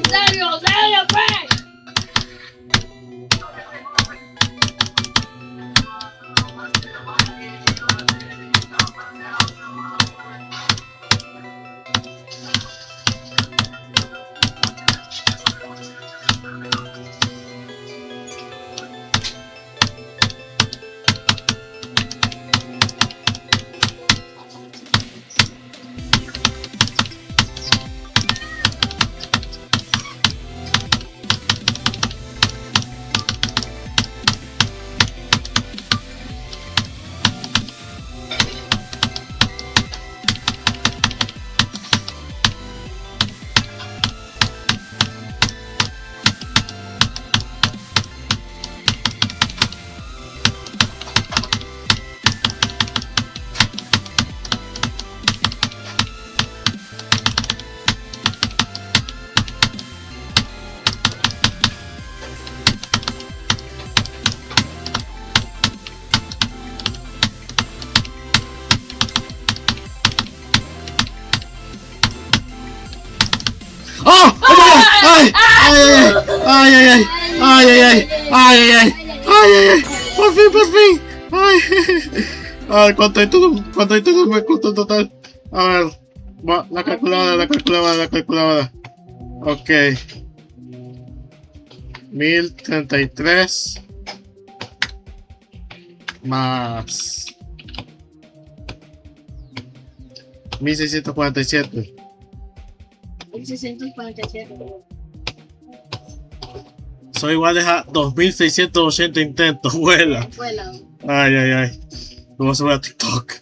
¡Serio, serio, pues! ¡Oh! ¡Ay! ¡Ay! ¡Ay! ¡Ay! ¡Ay! ¡Ay! ¡Ay! ¡Ay! ¡Ay! ¡Por fin! ¡Por fin! ¡Ay! ¡Ay! ¿Cuánto hay todo me costó total? A ver, la calculadora. Ok. 1033 más 1647. 1647. Son iguales a 2680 intentos. Vuela. Vuela. Ay. Lo voy a subir a TikTok.